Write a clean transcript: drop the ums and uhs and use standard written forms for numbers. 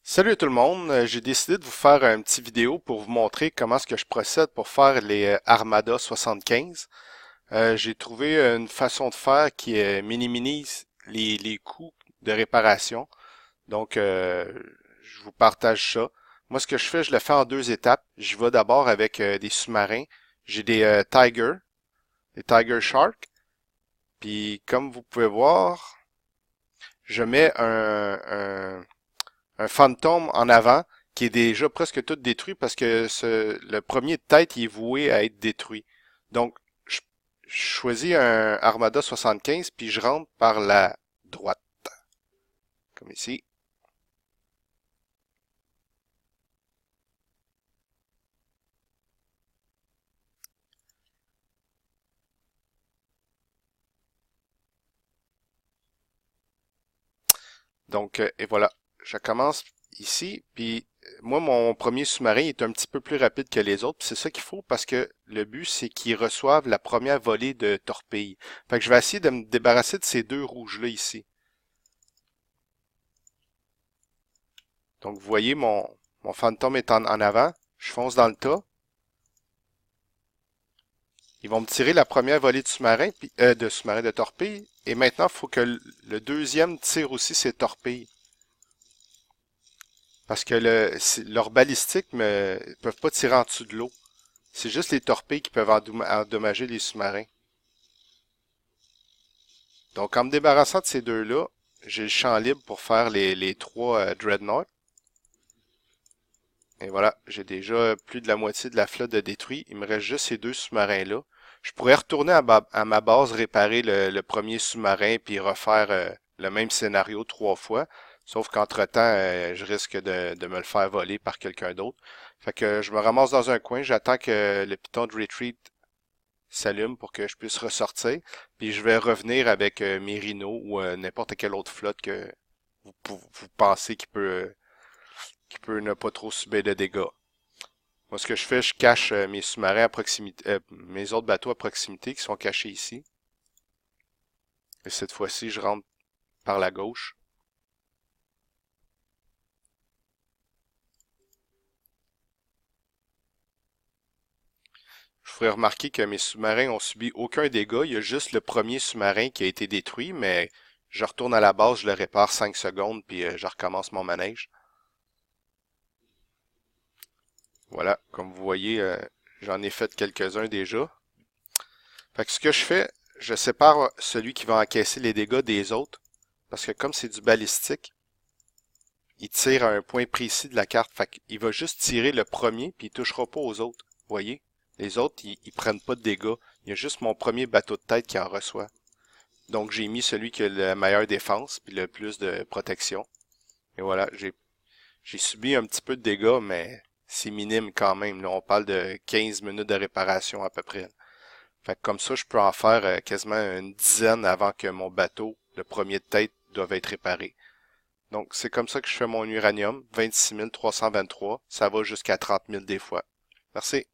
Salut tout le monde, j'ai décidé de vous faire un petit vidéo pour vous montrer comment est-ce que je procède pour faire les Armada 75. J'ai trouvé une façon de faire qui minimise les coûts de réparation. Donc, je vous partage ça. Moi, ce que je fais, je le fais en deux étapes. Je vais d'abord avec des sous-marins. J'ai des Tiger Shark. Puis, comme vous pouvez voir, je mets un fantôme en avant qui est déjà presque tout détruit parce que le premier de tête il est voué à être détruit. Donc, je, je choisis un Armada 75 puis je rentre par la droite, comme ici. Donc, et voilà, je commence ici, puis moi, mon premier sous-marin est un petit peu plus rapide que les autres, puis c'est ça qu'il faut parce que le but, c'est qu'ils reçoivent la première volée de torpilles. Fait que je vais essayer de me débarrasser de ces deux rouges-là ici. Donc, vous voyez, mon fantôme est en avant. Je fonce dans le tas. Ils vont me tirer la première volée de sous-marin, de sous-marin de torpilles. Et maintenant, il faut que le deuxième tire aussi ses torpilles. Parce que leurs balistiques ne peuvent pas tirer en dessous de l'eau. C'est juste les torpilles qui peuvent endommager les sous-marins. Donc, en me débarrassant de ces deux-là, j'ai le champ libre pour faire les trois Dreadnought. Et voilà, j'ai déjà plus de la moitié de la flotte de détruits. Il me reste juste ces deux sous-marins-là. Je pourrais retourner à ma base, réparer le premier sous-marin, puis refaire le même scénario trois fois. Sauf qu'entre-temps, je risque de me le faire voler par quelqu'un d'autre. Fait que je me ramasse dans un coin, j'attends que le piton de retreat s'allume pour que je puisse ressortir. Puis je vais revenir avec mes rhinos ou n'importe quelle autre flotte que vous pensez qui peut ne pas trop subir de dégâts. Moi, ce que je fais, je cache mes sous-marins à proximité, mes autres bateaux à proximité qui sont cachés ici. Et cette fois-ci, je rentre par la gauche. Je ferai remarquer que mes sous-marins ont subi aucun dégât. Il y a juste le premier sous-marin qui a été détruit, mais je retourne à la base, je le répare 5 secondes, puis je recommence mon manège. Voilà, comme vous voyez, j'en ai fait quelques-uns déjà. Fait que ce que je fais, je sépare celui qui va encaisser les dégâts des autres, parce que comme c'est du balistique, il tire à un point précis de la carte. Fait qu'il va juste tirer le premier, puis il touchera pas aux autres. Vous voyez? Les autres, ils prennent pas de dégâts. Il y a juste mon premier bateau de tête qui en reçoit. Donc j'ai mis celui qui a la meilleure défense, puis le plus de protection. Et voilà, j'ai subi un petit peu de dégâts, mais c'est minime quand même. Là, on parle de 15 minutes de réparation à peu près. Fait que comme ça, je peux en faire quasiment une dizaine avant que mon bateau, le premier de tête, doive être réparé. Donc, c'est comme ça que je fais mon uranium, 26 323. Ça va jusqu'à 30 000 des fois. Merci.